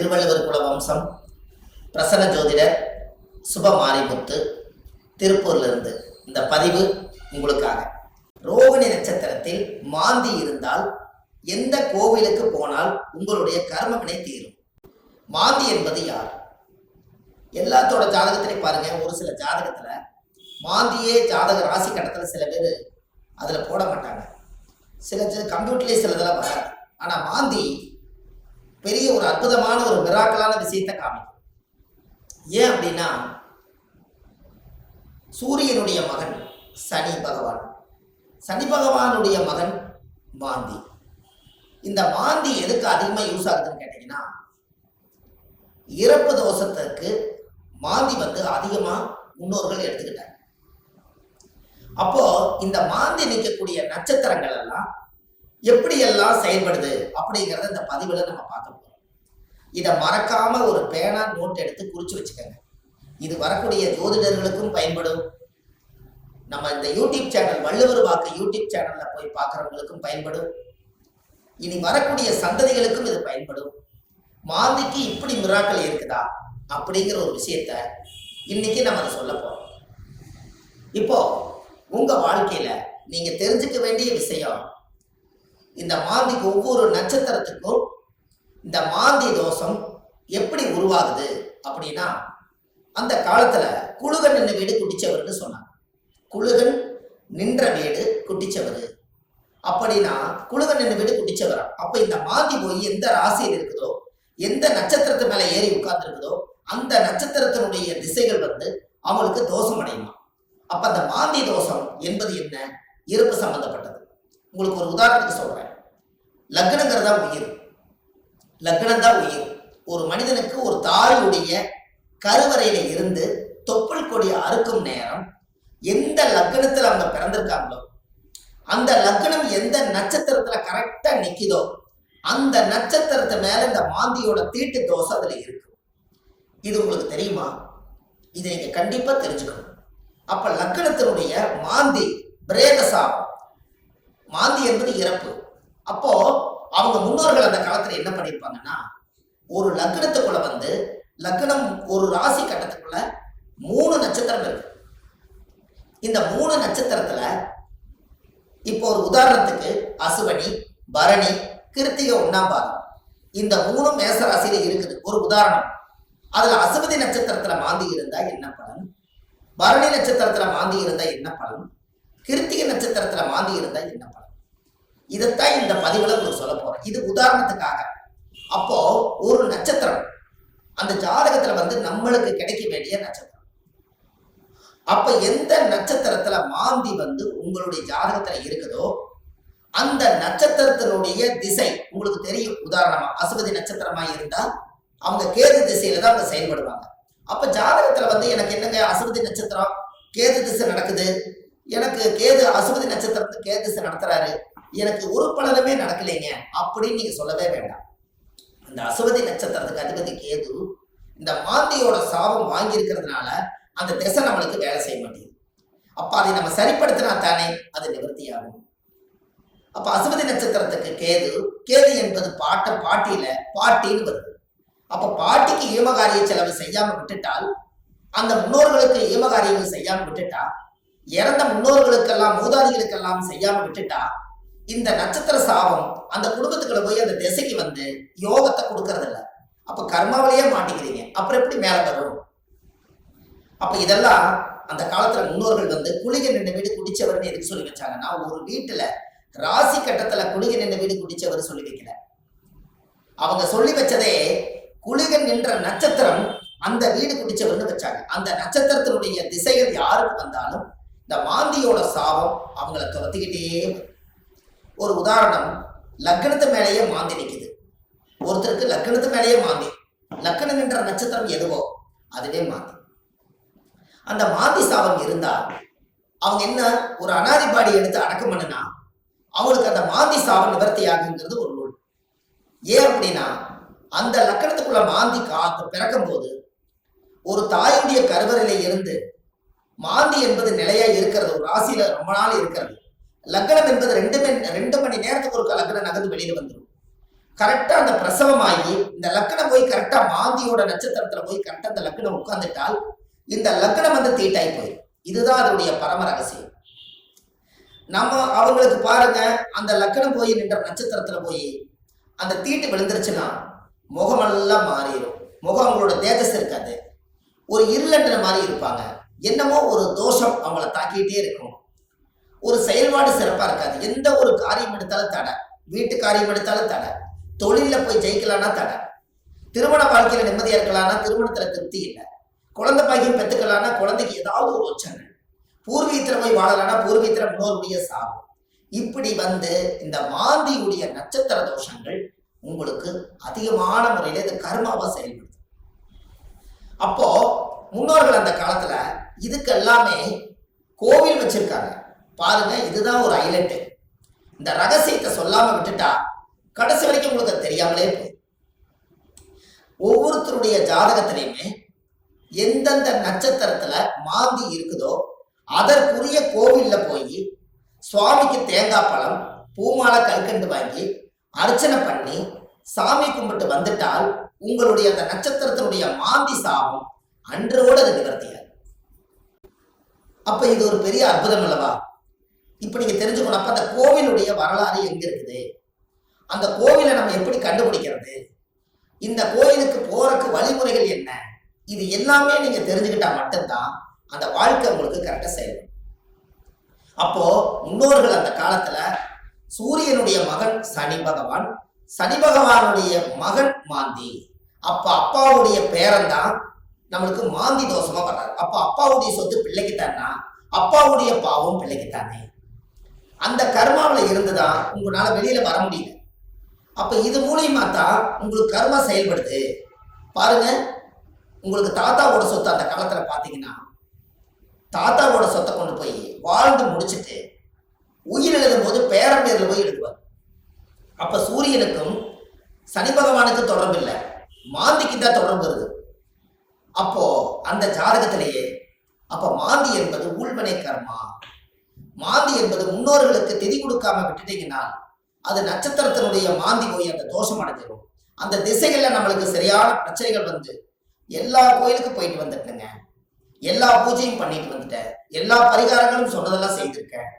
திருவள்ளுவர் குல வம்சம், பிரசன்ன ஜோதிடர் சுபமாரிமுத்து, திருப்பூர்லிருந்து இந்த பதிவு உங்களுக்காக. ரோகிணி நட்சத்திரத்தில் மாந்தி இருந்தால் எந்த கோவிலுக்கு போனால் உங்களுடைய கர்மவினை தீரும்? மாந்தி என்பது யார்? எல்லாத்தோட ஜாதகத்திலையும் பாருங்க, ஒரு சில ஜாதகத்துல மாந்தியே ஜாதக ராசி கட்டத்தில் சில பேர் அதில் போட மாட்டாங்க. சில கம்ப்யூட்டர்லேயே சிலதெல்லாம் வராது. ஆனால் மாந்தி பெரிய ஒரு அற்புதமான ஒரு மிராக்கலான விஷயத்தை காமிக்கும். ஏன் அப்படின்னா, சூரியனுடைய மகன் சனி பகவான், சனி பகவானுடைய மகன் மாந்தி. இந்த மாந்தி எதுக்கு அதிகமாக யூஸ் ஆகுதுன்னு கேட்டீங்கன்னா, இறப்பு தோஷத்துக்கு மாந்தி அதிகமாக முன்னோர்கள் எடுத்துக்கிட்டாங்க. அப்போ இந்த மாந்தி நிற்கக்கூடிய நட்சத்திரங்கள் எல்லாம் எப்படியெல்லாம் செயல்படுது அப்படிங்கிறத இந்த பதிவில் நம்ம பார்க்க போறோம். இதை மறக்காம ஒரு பேனா நோட் எடுத்து குறிச்சு வச்சுக்கோங்க. இது வரக்கூடிய ஜோதிடர்களுக்கும் பயன்படும். நம்ம இந்த யூடியூப் சேனல் வள்ளுவர் வாக்கு யூடியூப் சேனல்ல போய் பார்க்குறவங்களுக்கும் பயன்படும். இனி வரக்கூடிய சந்ததிகளுக்கும் இது பயன்படும். மாந்திக்கு இப்படி மிராக்கள் இருக்குதா அப்படிங்கிற ஒரு விஷயத்த இன்னைக்கு நம்ம அதை சொல்ல போறோம். இப்போ உங்க வாழ்க்கையில நீங்க தெரிஞ்சுக்க வேண்டிய விஷயம், இந்த மாந்திக்கு ஒவ்வொரு நட்சத்திரத்துக்கும் இந்த மாந்தி தோஷம் எப்படி உருவாகுது அப்படின்னா, அந்த காலத்துல குழுகன் நின்ற வீடு குட்டிச்சவர்னு சொன்னாங்க. குழுகன் நின்ற வீடு குட்டிச்சவர் அப்படின்னா குழுகன் நின்ற வீடு குட்டிச்சவரா. அப்ப இந்த மாந்தி போய் எந்த ராசியில் இருக்குதோ, எந்த நட்சத்திரத்து மேல ஏறி உட்கார்ந்து இருக்குதோ, அந்த நட்சத்திரத்தினுடைய திசைகள் அவங்களுக்கு தோஷம் அடையுமா. அப்ப அந்த மாந்தி தோஷம் என்பது என்ன? இருப்பு சம்பந்தப்பட்டது. உங்களுக்கு ஒரு உதாரணத்துக்கு சொல்றேன். லக்னங்கிறதா உயிர், லக்னம் தான் உயிர். ஒரு மனிதனுக்கு ஒரு தாயுடைய கருவறையில இருந்து தொப்புள் கொடி அறுக்கும் நேரம் எந்த லக்னத்துல அவங்க பிறந்திருக்காங்களோ, அந்த லக்னம் எந்த நட்சத்திரத்துல கரெக்டா நிக்குதோ, அந்த நட்சத்திரத்து மேல இந்த மாந்தியோட தீட்டு தோஷம் அதுல இருக்கு. இது உங்களுக்கு தெரியுமா? இதை நீங்க கண்டிப்பா தெரிஞ்சுக்கணும். அப்ப லக்னத்தினுடைய மாந்தி பிரேதசாபம், மாந்தி என்பது இறப்பு. அப்போ அவங்க முன்னோர்கள் அந்த காலத்துல என்ன பண்ணிருப்பாங்கன்னா, ஒரு லக்னத்துக்குள்ள லக்னம் ஒரு ராசி கட்டத்துக்குள்ள 3 நட்சத்திரம் இருக்கு. இந்த 3 நட்சத்திரத்துல இப்போ ஒரு உதாரணத்துக்கு அசுவனி, பரணி, கிருத்திகை 1ஆம் பாதம், இந்த 3 மேச ராசியில இருக்குது. ஒரு உதாரணம். அதுல அசுவதி நட்சத்திரத்துல மாந்தி இருந்தா என்ன பலன், பரணி நட்சத்திரத்துல மாந்தி இருந்தா என்ன பலன், கிருத்திகை நட்சத்திரத்துல மாந்தி இருந்தா என்ன பலன், இதைத்தான் இந்த பதிவுல உங்களுக்கு சொல்ல போறேன். இது உதாரணத்துக்காக. அப்போ ஒரு நட்சத்திரம் அந்த ஜாதகத்துல நம்மளுக்கு கிடைக்க வேண்டிய நட்சத்திரம். அப்ப எந்த நட்சத்திரத்துல மாந்தி உங்களுடைய ஜாதகத்துல இருக்குதோ, அந்த நட்சத்திரத்தினுடைய திசை உங்களுக்கு தெரியும். உதாரணமா அசுவதி நட்சத்திரமா இருந்தா அவங்க கேது திசையில தான் அவங்க செயல்படுவாங்க. அப்ப ஜாதகத்துல எனக்கு என்னங்க அசுவதி நட்சத்திரம் கேது திசை நடக்குது, எனக்கு கேது அசுவதி நட்சத்திரத்துக்கு கேது திசை நடத்துறாரு, எனக்கு ஒரு பலனுமே நடக்கலைங்க அப்படின்னு நீங்க சொல்லவே வேண்டாம். அந்த அசுவதி நட்சத்திரத்துக்கு அதிபதி கேது இந்த மாந்தியோட சாபம் வாங்கி இருக்கிறதுனால அந்த திசை நம்மளுக்கு வேலை செய்ய மாட்டேங்குது. அப்ப அதை நம்ம சரிப்படுத்தினா தானே அது நிவர்த்தியாகும். அப்ப அசுவதி நட்சத்திரத்துக்கு கேது, கேது என்பது பாட்டியில பாட்டின்னு வருது. அப்ப பாட்டிக்கு ஈமகாரிய செலவு செய்யாம விட்டுட்டால், அந்த முன்னோர்களுக்கு ஈமகாரியங்கள் செய்யாம விட்டுட்டா, இறந்த முன்னோர்களுக்கெல்லாம் மூதாதிகளுக்கெல்லாம் செய்யாம விட்டுட்டா, இந்த நட்சத்திர சாபம் அந்த குடும்பத்துக்குள்ள போய் அந்த திசைக்கு யோகத்தை கொடுக்கறது இல்லை. அப்ப கர்மாவிலேயே மாட்டிக்கிறீங்க. அப்புறம் எப்படி மேல வரும்? அப்ப இதெல்லாம் அந்த காலத்துல முன்னோர்கள் குளிகை நின்ற வீடு குடிச்சவர்னு எதுக்கு சொல்லி வச்சாங்கன்னா, ஒரு வீட்டுல ராசி கட்டத்துல குளிகை நின்ற வீடு குடிச்சவர் சொல்லி வைக்கல. அவங்க சொல்லி வச்சதே குளிகன் நின்ற நட்சத்திரம் அந்த வீடு குடிச்சவர்னு வச்சாங்க. அந்த நட்சத்திரத்தினுடைய திசைகள் யாருக்கு வந்தாலும் இந்த மாந்தியோட சாபம் அவங்கள துரத்திக்கிட்டே. ஒரு உதாரணம், லக்னத்து மேலேயே மாந்தி நிற்குது. ஒருத்தருக்கு லக்னத்து மேலேயே மாந்தி, லக்னம் என்ற நட்சத்திரம் எதுவோ அதுவே மாந்தி. அந்த மாந்தி சாபம் இருந்தா அவங்க என்ன ஒரு அனாதிபாடி எடுத்து அடக்கம் பண்ணுனா அவங்களுக்கு அந்த மாந்தி சாபம் நிவர்த்தி ஆகுங்கிறது ஒரு நூல். ஏன் அப்படின்னா, அந்த லக்கணத்துக்குள்ள மாந்தி பிறக்கும் போது ஒரு தாயுடைய கருவறையில இருந்து மாந்தி என்பது நிலையா இருக்கிறது, ஒரு ராசியில ரொம்ப நாள் இருக்கிறது. லக்னம் என்பது 2 மணி நேரத்துக்கு ஒரு லக்னம் நகர்ந்து வெளியில வந்துடும். கரெக்டா அந்த பிரசவமாகி இந்த லக்னம் போய் கரெக்டா மாந்தியோட நட்சத்திரத்துல போய் கரெக்டா அந்த லக்னம் உட்கார்ந்துட்டால் இந்த லக்னம் வந்து தீட்டாய் போயிடும். இதுதான் அதனுடைய பரம ரகசியம். நம்ம அவங்களுக்கு பாருங்க, அந்த லக்னம் போய் நின்ற நட்சத்திரத்துல போய் அந்த தீட்டு விழுந்துருச்சுன்னா முகமெல்லாம் மாறிடும். முகம் அவங்களோட தேஜஸ் இருக்காது, ஒரு இருளன்ற மாதிரி இருப்பாங்க. என்னமோ ஒரு தோஷம் அவங்கள தாக்கிட்டே இருக்கும். ஒரு செயல்பாடு சிறப்பா இருக்காது. எந்த ஒரு காரியம் எடுத்தாலும் தடை, வீட்டு காரியம் எடுத்தாலும் தடை, தொழில போய் ஜெயிக்கலாம்னா தடை, திருமண வாழ்க்கையில நிம்மதியா இருக்கலாம்னா திருமணத்துல திருப்தி இல்லை, குழந்தை பாக்கியம் பெற்றுக்கலாம்னா குழந்தைக்கு ஏதாவது ஒரு உச்சங்கள், பூர்வீகத்துல போய் வாழலாம்னா பூர்வீகத்துல முன்னோருடைய சாபம். இப்படி வந்து இந்த மாந்தியுடைய நட்சத்திர தோஷங்கள் உங்களுக்கு அதிகமான முறையில இது கர்மாவா செயல்படுது. அப்போ முன்னோர்கள் அந்த காலத்துல இதுக்கு எல்லாமே கோவில் வச்சிருக்காங்க பாருங்க. இதுதான் ஒரு ஹைலைட். இந்த ரகசியத்தை சொல்லாம விட்டுட்டா கடைசி வரைக்கும் உங்களுக்கு தெரியாமலே போய் ஒவ்வொருத்தருடைய ஜாதகத்திலையுமே எந்தெந்த நட்சத்திரத்துல மாந்தி இருக்குதோ அதற்குரிய கோவில்ல போய் சுவாமிக்கு தேங்காய் பழம் பூமாலை கல்கண்டு வாங்கி அர்ச்சனை பண்ணி சாமி கும்பிட்டு வந்துட்டால் உங்களுடைய அந்த நட்சத்திரத்தினுடைய மாந்தி சாபம் அன்றோடு அது நிவர்த்தியாது. அப்ப இது ஒரு பெரிய அற்புதம் அல்லவா? இப்ப நீங்க தெரிஞ்சுக்கணும். அப்ப அந்த கோவிலுடைய வரலாறு எங்க இருக்குது, அந்த கோவிலை நம்ம எப்படி கண்டுபிடிக்கிறது, இந்த கோயிலுக்கு போறதுக்கு வழிமுறைகள் என்ன, இது எல்லாமே நீங்க தெரிஞ்சுக்கிட்டா மட்டும்தான் அந்த வாழ்க்கை உங்களுக்கு கரெக்டா செய்யணும். அப்போ முன்னோர்கள் அந்த காலத்துல சூரியனுடைய மகன் சனி பகவான், சனி பகவானுடைய மகன் மாந்தி. அப்ப அப்பாவுடைய பேரன் தான் நம்மளுக்கு மாந்தி தோஷமா வர்றாரு. அப்ப அப்பாவுடைய சொத்து பிள்ளைக்குத்தானா, அப்பாவுடைய பாவம் பிள்ளைக்குத்தானே. அந்த கர்மாவில இருந்துதான் உங்களால வெளியில வர முடியல. அப்ப இது மூலியமா தான் உங்களுக்கு கர்மா செயல்படுது. பாருங்க, உங்களுக்கு தாத்தாவோட சொத்து அந்த காலத்துல பாத்தீங்கன்னா தாத்தாவோட சொத்தை கொண்டு போய் வாழ்ந்து முடிச்சுட்டு உயிர் எழுதும் போது பேரன் பேர்ல போய் எழுதுவார். அப்ப சூரியனுக்கும் சனி பகவானுக்கு தொடர்பு இல்லை, மாந்திக்கு தான் தொடர்பு வருது. அப்போ அந்த ஜாதகத்திலேயே அப்ப மாந்தி என்பது உள்வனை கர்மா. மாந்தி என்பது முன்னோர்களுக்கு திதி கொடுக்காம விட்டுட்டீங்கன்னா அது நட்சத்திரத்தினுடைய மாந்தி போய் அந்த தோஷம் அடைஞ்சிடும். அந்த திசைகள்ல நம்மளுக்கு சரியான பிரச்சனைகள் வந்து எல்லா கோயிலுக்கும் போயிட்டு வந்துட்டுங்க, எல்லா பூஜையும் பண்ணிட்டு வந்துட்டேன், எல்லா பரிகாரங்களும் சொன்னதெல்லாம் செய்திருக்கேன்.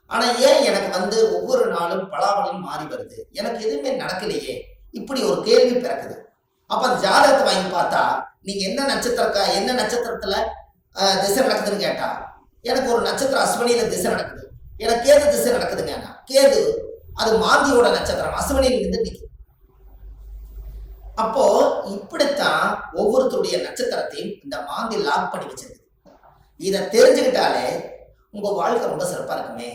ஆனா ஏன் எனக்கு வந்து ஒவ்வொரு நாளும் பலாபலம் மாறி வருது, எனக்கு எதுவுமே நடக்கலையே, இப்படி ஒரு கேள்வி பிறக்குது. அப்ப அந்த ஜாதகத்தை வாங்கி பார்த்தா நீங்க என்ன நட்சத்திரத்துல திசை நடக்குதுன்னு கேட்டா எனக்கு ஒரு நட்சத்திரம் அஸ்வினியில திசை நடக்குது, எனக்கு கேது திசை நடக்குதுங்க. கேது அது மாந்தியோட நட்சத்திரம், அஸ்வினியில இருந்து நிற்கும். அப்போ இப்படித்தான் ஒவ்வொருத்தருடைய நட்சத்திரத்தையும் இந்த மாந்தி லாக் பண்ணி வச்சிருக்கு. இதை தெரிஞ்சுக்கிட்டாலே உங்க வாழ்க்கை ரொம்ப சிறப்பா இருக்குமே.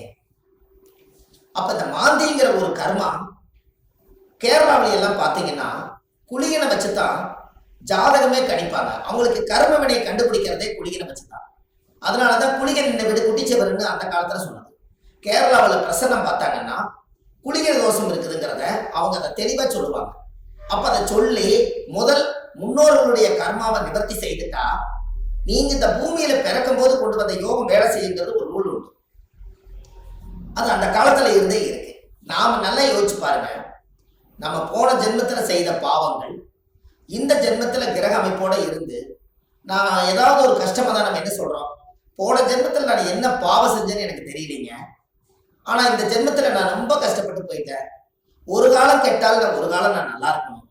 அப்ப இந்த மாந்திங்கிற ஒரு கர்மா கேரளாவில எல்லாம் பாத்தீங்கன்னா குளிகனை வச்சுதான் ஜாதகமே கணிப்பாங்க. அவங்களுக்கு கர்ம வினை கண்டுபிடிக்கிறதே குளிகனை வச்சுதான். அதனாலதான் குளிகன் இந்த வீடு குட்டிச்சவர்னு அந்த காலத்துல சொன்னது. கேரளாவில் பிரசன்னம் பார்த்தாங்கன்னா குளிகை தோஷம் இருக்குதுங்கிறத அவங்க அதை தெளிவா சொல்லுவாங்க. அப்ப அதை சொல்லி முதல் முன்னோர்களுடைய கர்மாவை நிவர்த்தி செய்துட்டா நீங்க இந்த பூமியில பிறக்கும் போது கொண்டு வந்த யோகம் வேலை செய்யுங்கிறது ஒரு ரூல் உண்டு. அது அந்த காலத்துல இருந்தே இருக்கு. நாம நல்லா யோசிச்சு பாருங்க, நம்ம போன ஜென்மத்துல செய்த பாவங்கள் இந்த ஜென்மத்துல கிரக அமைப்போட இருந்து நான் ஏதாவது ஒரு கஷ்டமா தான் நம்ம என்ன சொல்றோம், போன ஜென்மத்துல நான் என்ன பாவம் செஞ்சேன்னு எனக்கு தெரியலீங்க, ஆனா இந்த ஜென்மத்துல நான் ரொம்ப கஷ்டப்பட்டு போயிட்டேன், ஒரு காலம் கெட்டால் ஒரு காலம் நான் நல்லா இருக்கணும்,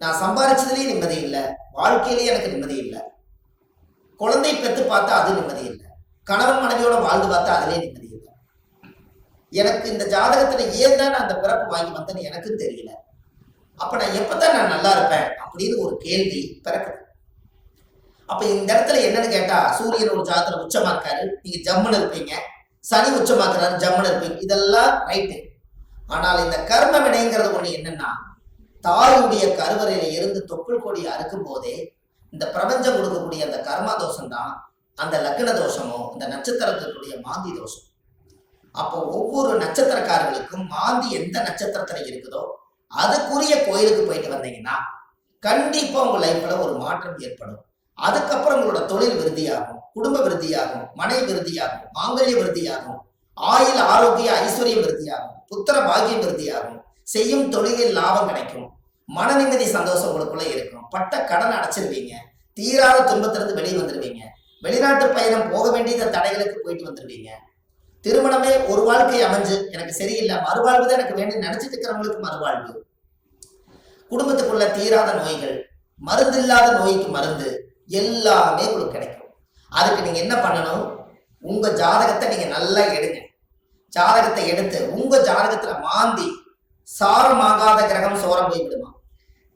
நான் சம்பாதிச்சதுலயும் நிம்மதி இல்லை, வாழ்க்கையிலேயே எனக்கு நிம்மதி இல்லை, குழந்தை பெற்று பார்த்தா அது நிம்மதி இல்லை, கணவன் மனைவியோட வாழ்ந்து பார்த்தா அதுலேயே நிம்மதி இல்லை, எனக்கு இந்த ஜாதகத்துல ஏன் தான் நான் அந்த பிறப்பு வாங்கி வந்தேன்னு எனக்கும் தெரியல, அப்ப நான் எப்பதான் நான் நல்லா இருப்பேன் அப்படின்னு ஒரு கேள்வி பிறக்குது. அப்ப இந்த இடத்துல என்னன்னு கேட்டா சூரியன் ஒரு ஜாதகத்துல உச்சமா இருக்காரு, நீங்க ஜம்முன்னு இருப்பீங்க, சனி உச்சமாக்குறாரு ஜம்முன்னு இருப்பீங்க, இதெல்லாம் ரைட்டு. ஆனால் இந்த கர்ம வினைங்கிறது ஒண்ணு என்னன்னா தாயுடைய கருவறையில இருந்து தொப்புள் கொடியை அறுக்கும் போதே இந்த பிரபஞ்சம் கொடுக்கக்கூடிய அந்த கர்மா தோஷம் தான் அந்த லக்ன தோஷமோ இந்த நட்சத்திரத்தினுடைய மாந்தி தோஷம். அப்போ ஒவ்வொரு நட்சத்திரக்காரர்களுக்கும் மாந்தி எந்த நட்சத்திரத்துல இருக்குதோ அதுக்குரிய கோயிலுக்கு போயிட்டு வந்தீங்கன்னா கண்டிப்பா உங்க லைஃப்ல ஒரு மாற்றம் ஏற்படும். அதுக்கப்புறம் உங்களோட தொழில் விருத்தியாகும், குடும்ப விருத்தியாகும், மனை விருத்தியாகும், மாங்கல்ய விருத்தியாகும், ஆயுள் ஆரோக்கிய ஐஸ்வர்யம் விருத்தியாகும், புத்திர பாக்கியம் விருத்தியாகும், செய்யும் தொழிலில் லாபம் கிடைக்கும், மன நிம்மதி சந்தோஷம் உங்களுக்குள்ள இருக்கும். பட்ட கடன் அடைச்சிருவீங்க. தீராத துன்பத்திலிருந்து வெளியே வந்துருவீங்க. வெளிநாட்டு பயணம் போக வேண்டிய தடைகளுக்கு போயிட்டு வந்துருவீங்க. திருமணமே ஒரு வாழ்க்கை அமைஞ்சு எனக்கு சரியில்லை, மறுவாழ்வு தான் எனக்கு வேண்டும் நினைச்சிட்டு இருக்கிறவங்களுக்கு மறுவாழ்வு. குடும்பத்துக்குள்ள தீராத நோய்கள், மருந்து இல்லாத நோய்க்கு மருந்து, எல்லாமே உங்களுக்கு கிடைக்கும். அதுக்கு நீங்க என்ன பண்ணணும்? உங்க ஜாதகத்தை நீங்க நல்லா எடுங்க. ஜாதகத்தை எடுத்து உங்க ஜாதகத்துல மாந்தி சாரமாகாத கிரகம் சோரம் போய் விடுமா.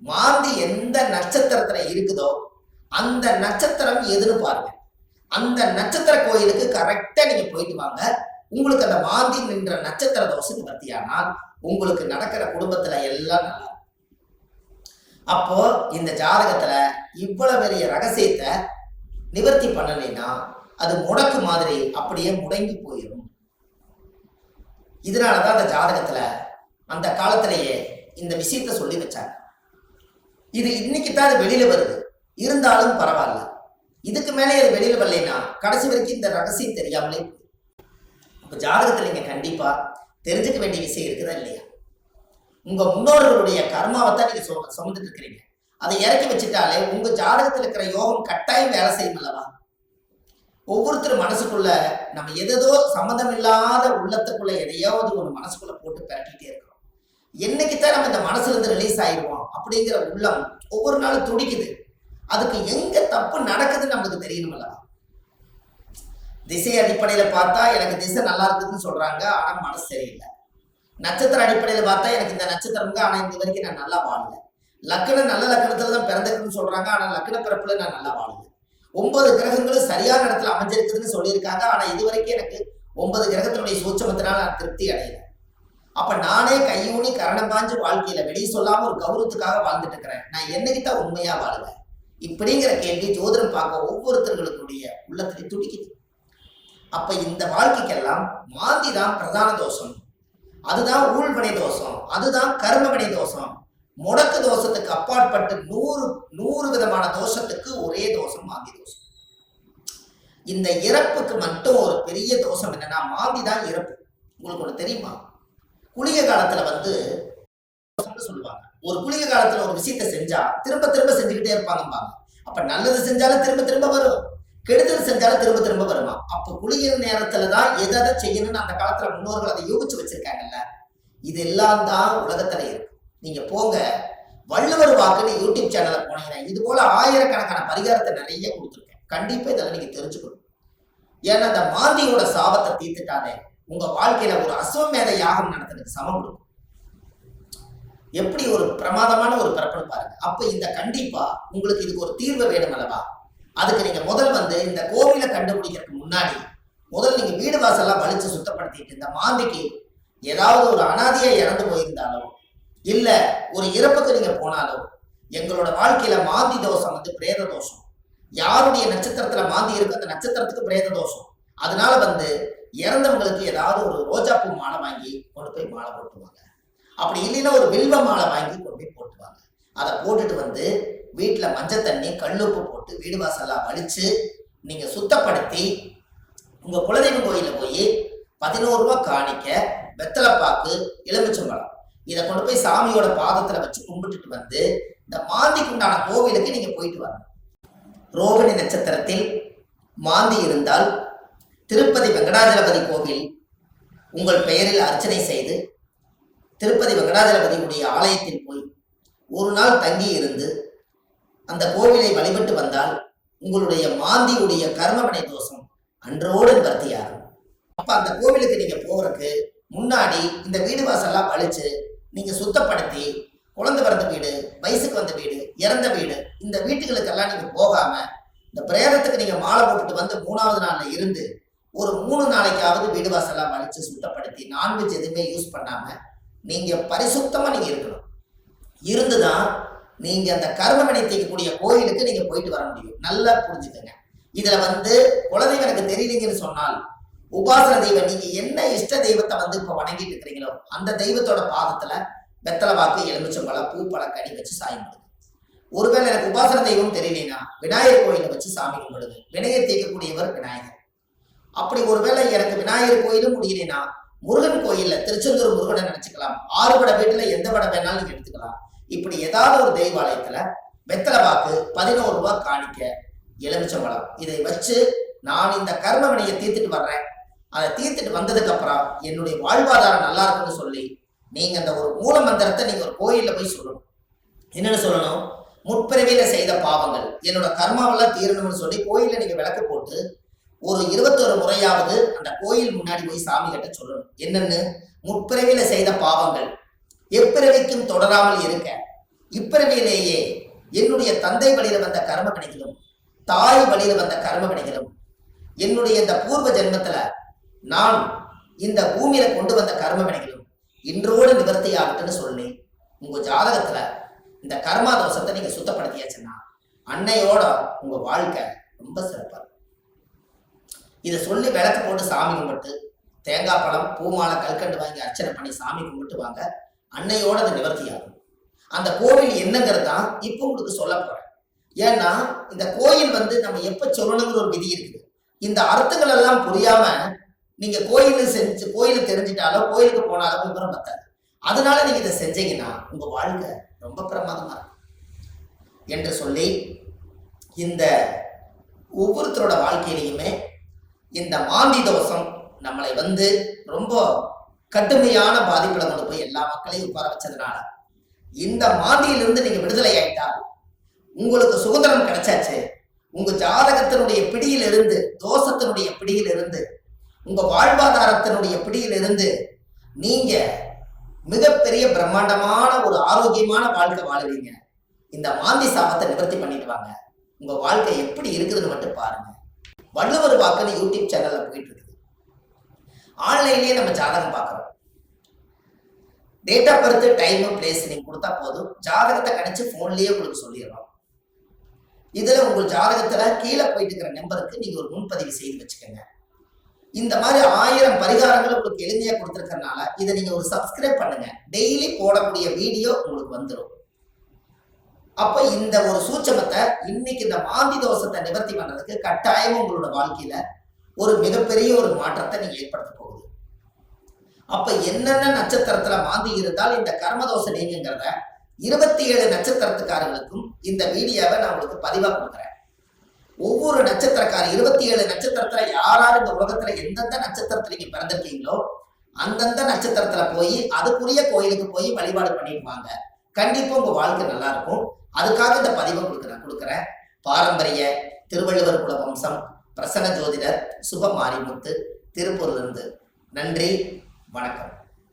மாந்தி எந்த நட்சத்திரத்துல இருக்குதோ அந்த நட்சத்திரம் எதுன்னு பாருங்க. அந்த நட்சத்திர கோயிலுக்கு கரெக்டா நீங்க போயிட்டு வாங்க. உங்களுக்கு அந்த மாந்தி நின்ற நட்சத்திர தோஷம் நிவர்த்தியானால் உங்களுக்கு நடக்கிற குடும்பத்துல எல்லாம் நல்லா. அப்போ இந்த ஜாதகத்துல இவ்வளவு பெரிய ரகசியத்தை நிவர்த்தி பண்ணலைன்னா அது முடக்கு மாதிரி அப்படியே முடங்கி போயிடும். இதனாலதான் அந்த ஜாதகத்துல அந்த காலத்திலேயே இந்த விஷயத்த சொல்லி வச்சாங்க. இது இன்னைக்கு தான் அது வெளியில வருது, இருந்தாலும் பரவாயில்ல. இதுக்கு மேலே அது வெளியில வரலைன்னா கடைசி வரைக்கும் இந்த ரகசியம் தெரியாமலே. இப்ப ஜாதகத்துல நீங்க கண்டிப்பா தெரிஞ்சுக்க வேண்டிய விஷயம் இருக்குதா இல்லையா? உங்க முன்னோர்களுடைய கர்மாவை தான் நீங்க சுமந்துட்டு இருக்கிறீங்க. அதை இறக்கி வச்சுட்டாலே உங்க ஜாதகத்துல இருக்கிற யோகம் கட்டாயம் வேலை செய்யும் அல்லவா? ஒவ்வொருத்தரும் மனசுக்குள்ள நம்ம எதோ சம்மந்தம் இல்லாத உள்ளத்துக்குள்ள எதையாவது ஒரு மனசுக்குள்ள போட்டு பரட்டிட்டே இருக்கிறோம். என்னைக்குத்தான் நம்ம இந்த மனசுல இருந்து ரிலீஸ் ஆயிடுவோம் அப்படிங்கிற உள்ளம் ஒவ்வொரு நாளும் துடிக்குது. அதுக்கு எங்க தப்பு நடக்குதுன்னு நமக்கு தெரியணும் அல்லவா? திசை அடிப்படையில பார்த்தா எனக்கு திசை நல்லா இருக்குதுன்னு சொல்றாங்க, ஆனா மனசு சரியில்லை. நட்சத்திர அடிப்படையில பார்த்தா எனக்கு இந்த நட்சத்திரங்க, ஆனா இந்த வரைக்கும் நான் நல்லா வாழல. லக்னம் நல்ல லக்னத்துலதான் பிறந்திருக்குன்னு சொல்றாங்க, ஆனா லக்ன பிறப்புல நான் நல்லா வாழல. 9 கிரகங்களும் சரியான இடத்துல அமைஞ்சிருக்குதுன்னு சொல்லியிருக்காங்க, ஆனா இது வரைக்கும் எனக்கு 9 கிரகத்தினுடைய சூட்சமத்தினால நான் திருப்தி அடையல. அப்ப நானே கையூனி கரணம் பாஞ்சு வாழ்க்கையில வெளியே சொல்லாம ஒரு கௌரவத்துக்காக வாழ்ந்துட்டு இருக்கிறேன். நான் என்னைக்குத்தான் உண்மையா வாழுவேன்? இப்படிங்கிற கேள்வி ஜோதிடம் பார்க்க ஒவ்வொருத்தர்களுடைய உள்ளத்திலே துடிக்குது. அப்ப இந்த வாழ்க்கைக்கெல்லாம் மாந்தி தான் பிரதான தோஷம், அதுதான் ஊழ்வினை தோஷம், அதுதான் கர்மவினை தோஷம். முடக்கு தோஷத்துக்கு அப்பாற்பட்டு 100 விதமான தோஷத்துக்கு ஒரே தோஷம் மாந்தி தோஷம். இந்த இறப்புக்கு மட்டும் ஒரு பெரிய தோஷம் என்னன்னா மாந்தி தான் இறப்பு. உங்களுக்கு ஒண்ணு தெரியுமா? குளிகை காலத்துல சொல்லுவாங்க, ஒரு குளிகை காலத்துல ஒரு விஷயத்த செஞ்சா திரும்ப திரும்ப செஞ்சுக்கிட்டே இருப்பாங்க. அப்ப நல்லது செஞ்சாலும் திரும்ப திரும்ப வரும், கெடுதல் செஞ்சாலும் திரும்ப திரும்ப வருமா. அப்ப குளிகை நேரத்துலதான் எதை செய்யணும்னு அந்த காலத்துல முன்னோர்கள் அதை யோகிச்சு வச்சிருக்காங்கல்ல. இதெல்லாம் தான் உலகத்துல இருக்கு. நீங்க போங்க, வள்ளுவர் வாக்குன்னு யூடியூப் சேனல்ல போனீங்கன்னா இது போல ஆயிரக்கணக்கான பரிகாரத்தை நிறைய கொடுத்துருக்கேன். கண்டிப்பா இதெல்லாம் நீங்க தெரிஞ்சுக்கணும். ஏன்னா அந்த மாந்தியோட சாபத்தை தீர்த்துட்டாலே உங்க வாழ்க்கையில ஒரு அஸ்வமேத யாகம் நடத்துறதுக்கு சமம் கொடுக்கும். எப்படி ஒரு பிரமாதமான ஒரு பிறப்புன்னு பாருங்க. அப்ப இந்த கண்டிப்பா உங்களுக்கு இதுக்கு ஒரு தீர்வு வேணும் அல்லவா? அதுக்கு நீங்க முதல் இந்த கோவிலை கண்டுபிடிக்கிறதுக்கு முன்னாடி முதல் நீங்க வீடு வாசல்லாம் வலிச்சு சுத்தப்படுத்திட்டு, இந்த மாந்திக்கு ஏதாவது ஒரு அனாதையா இறந்து போயிருந்தாலோ இல்ல ஒரு இறப்புக்கு நீங்க போனாலோ, எங்களோட வாழ்க்கையில மாந்தி தோஷம் பிரேத தோஷம். யாருடைய நட்சத்திரத்துல மாந்தி இருக்கு அந்த நட்சத்திரத்துக்கு பிரேத தோஷம். அதனால இறந்தவங்களுக்கு ஏதாவது ஒரு ரோஜாப்பூ மாலை வாங்கி கொண்டு போய் மாலை போட்டுவாங்க. அப்படி இல்லைன்னா ஒரு வில்வ மாலை வாங்கி கொண்டு போய் போட்டுவாங்க. அதை போட்டுட்டு வீட்டுல மஞ்சள் தண்ணி கல்லுப்பு போட்டு வீடு வாசல்லாம் வலிச்சு நீங்க சுத்தப்படுத்தி உங்க குலதெய்வம் கோயில போய் 11 ரூபாய் காணிக்க, வெத்தலைப்பாக்கு, எலுமிச்சம்பழம் இதை கொண்டு போய் சாமியோட பாதத்துல வச்சு கும்பிட்டுட்டு இந்த மாந்திக்கு உண்டான கோவிலுக்கு நீங்க போயிட்டு வரணும். ரோகிணி நட்சத்திரத்தில் மாந்தி இருந்தால் திருப்பதி வெங்கடாஜலபதி கோவில் உங்கள் பெயரில் அர்ச்சனை செய்து திருப்பதி வெங்கடாஜலபதியுடைய ஆலயத்தில் போய் ஒரு நாள் தங்கி இருந்து அந்த கோவிலை வழிபட்டு வந்தால் உங்களுடைய மாந்தியுடைய கர்மவினை தோஷம் அன்றோடு நிவர்த்தியாகும். அப்ப அந்த கோவிலுக்கு நீங்க போறதுக்கு முன்னாடி இந்த வீடு வாசல்லாம் வலிச்சு நீங்க சுத்தப்படுத்தி, குழந்தை பிறந்த வீடு, வயசுக்கு வந்த வீடு, இறந்த வீடு, இந்த வீட்டுகளுக்கெல்லாம் நீங்க போகாம இந்த பிரேதத்துக்கு நீங்க மாலை போட்டுட்டு 3வது நாள்ல இருந்து ஒரு 3 நாளைக்காவது வீடு வாசல்லாம் வலிச்சு சுத்தப்படுத்தி நான்வெஜ் எதுவுமே யூஸ் பண்ணாம நீங்க பரிசுத்தமா நீங்க இருக்கணும். இருந்துதான் நீங்க அந்த கர்மவினை தீர்க்கக்கூடிய கோயிலுக்கு நீங்க போயிட்டு வர முடியும். நல்லா புரிஞ்சுக்கங்க. இதுல குலதெய்வம் எனக்கு தெரியலீங்கன்னு சொன்னால் உபாசன தெய்வம், நீங்க என்ன இஷ்ட தெய்வத்தை இப்ப வணங்கிட்டு இருக்கிறீங்களோ அந்த தெய்வத்தோட பாதத்துல வெத்தலை வாக்கு, எலுமிச்சம்பழம், பூ, பழம், கனி வச்சு சாமி கும்பிடுங்க. ஒருவேளை எனக்கு உபாசன தெய்வம் தெரியலனா விநாயகர் கோயில வச்சு சாமி கும்பிடுங்க. வினையை தீர்க்கக்கூடியவர் விநாயகர். அப்படி ஒருவேளை எனக்கு விநாயகர் கோயிலும் முடியலனா முருகன் கோயில்ல திருச்செந்தூர் முருகனை நினைச்சுக்கலாம். 6 பட வீட்டுல எந்த படம் வேணாலும் நீங்க எடுத்துக்கலாம். இப்படி ஏதாவது ஒரு தெய்வாலயத்துல வெத்தலை பாக்கு 11 ரூபாய் காணிக்க, எலுமிச்சம்பழம் இதை வச்சு நான் இந்த கர்ம வினையை தீர்த்துட்டு வர்றேன், அதை தீர்த்துட்டு வந்ததுக்கு அப்புறம் என்னுடைய வாழ்வாதாரம் நல்லா இருக்குன்னு சொல்லி நீங்க அந்த ஒரு மூல மந்திரத்தை நீங்க ஒரு கோயில்ல போய் சொல்லணும். என்னன்னு சொல்லணும்? முற்பிறவியில செய்த பாவங்கள் என்னோட கர்மாவெல்லாம் தீரணும்னு சொல்லி கோயில்ல நீங்க விளக்கு போட்டு ஒரு 21 முறையாவது அந்த கோயில் முன்னாடி போய் சாமி கிட்ட சொல்லணும். என்னன்னு? முற்பிறவியில செய்த பாவங்கள் எப்பிறவிக்கும் தொடராமல் இருக்க, இப்பிறவியிலேயே என்னுடைய தந்தை வழியில வந்த கர்ம வினைகளும் தாய் வழியில வந்த கர்ம வினைகளும் என்னுடைய இந்த பூர்வ ஜென்மத்துல நான் இந்த பூமியில கொண்டு வந்த கர்ம வினைகளும் இன்றோடு நிவர்த்தி ஆகட்டுன்னு சொல்லி உங்க ஜாதகத்துல இந்த கர்மா தோஷத்தை நீங்க சுத்தப்படுத்தியாச்சுன்னா அன்னையோட உங்க வாழ்க்கை ரொம்ப சிறப்பா இருக்கும். இதை சொல்லி விளக்கு போட்டு சாமி கும்பிட்டு தேங்காய் பழம் பூமாலை கல்கண்டு வாங்கி அர்ச்சனை பண்ணி சாமி கும்பிட்டு வாங்க. அன்னையோட அது நிவர்த்தி ஆகும். அந்த கோவில் என்னங்கிறது தான் இப்போ உங்களுக்கு சொல்ல போறேன். ஏன்னா இந்த கோயில் நம்ம எப்ப சொல்லணுங்கிற ஒரு விதி இருக்குது. இந்த அர்த்தங்கள் எல்லாம் புரியாம நீங்க கோயிலுக்கு தெரிஞ்சிட்டாலோ கோயிலுக்கு போனாலும் விவரம் பத்தாது. அதனால நீங்க இதை செஞ்சீங்கன்னா உங்க வாழ்க்கை ரொம்ப பிரமாதமா இருக்கும் என்று சொல்லி இந்த ஒவ்வொருத்தரோட வாழ்க்கையிலையுமே இந்த மாந்தி தோஷம் நம்மளை ரொம்ப கடுமையான பாதிப்புல கொண்டு போய் எல்லா மக்களையும் உட்கார வச்சதுனால இந்த மாந்தியிலிருந்து நீங்க விடுதலை ஆயிட்டால் உங்களுக்கு சுதந்திரம் கிடைச்சாச்சு. உங்க ஜாதகத்தினுடைய பிடியிலிருந்து, தோஷத்தினுடைய பிடியிலிருந்து, உங்க வாழ்வாதாரத்தினுடைய பிடியிலிருந்து நீங்க மிகப்பெரிய பிரம்மாண்டமான ஒரு ஆரோக்கியமான வாழ்க்கை வாழுவீங்க. இந்த மாந்தி சாபத்தை நிவர்த்தி பண்ணிட்டு வாங்க. உங்க வாழ்க்கை எப்படி இருக்குதுன்னு மட்டும் பாருங்க. வள்ளுவர் வாக்குன்னு யூடியூப் சேனல்ல போயிட்டு இருக்குது. ஆன்லைன்லயே நம்ம ஜாதகம் பார்க்கிறோம். Date of birth, time, place நீங்க கொடுத்தா போதும், ஜாதகத்தை கணிச்சு போன்லயே உங்களுக்கு சொல்லிடுறோம். இதுல உங்க ஜாதகத்துல கீழே போயிட்டு இருக்கிற நம்பருக்கு நீங்க ஒரு முன்பதிவு செய்து வச்சுக்கோங்க. இந்த மாதிரி 1000 பரிகாரங்கள் உங்களுக்கு எளிமையா கொடுத்துருக்கறனால இதை நீங்க ஒரு சப்ஸ்கிரைப் பண்ணுங்க. டெய்லி போடக்கூடிய வீடியோ உங்களுக்கு வந்துடும். அப்ப இந்த ஒரு சூட்சமத்தை இன்னைக்கு இந்த மாந்தி தோஷத்தை நிவர்த்தி பண்றதுக்கு கட்டாயம் உங்களோட வாழ்க்கையில ஒரு மிகப்பெரிய ஒரு மாற்றத்தை நீங்க ஏற்படுத்த போகுது. அப்ப என்னென்ன நட்சத்திரத்துல மாந்தி இருந்தால் இந்த கர்மதோஷம் நீங்கிறத 27 நட்சத்திரத்துக்காரர்களுக்கும் இந்த வீடியோவை நான் உங்களுக்கு பதிவா கொடுக்குறேன். ஒவ்வொரு நட்சத்திரக்கார 27 நட்சத்திரத்துல யாராரு இந்த உலகத்துல எந்தெந்த நட்சத்திரத்துல நீங்க பிறந்திருக்கீங்களோ அந்தந்த நட்சத்திரத்துல போய் அதுக்குரிய கோயிலுக்கு போய் வழிபாடு பண்ணிடுவாங்க. கண்டிப்பா உங்க வாழ்க்கை நல்லா இருக்கும். அதுக்காக இந்த பதிவை கொடுக்குறேன். பாரம்பரிய திருவள்ளுவர் குல வம்சம், பிரசன்ன ஜோதிடர் சுப மாரிமுத்து, திருப்பூர்ல இருந்து. நன்றி, வணக்கம்.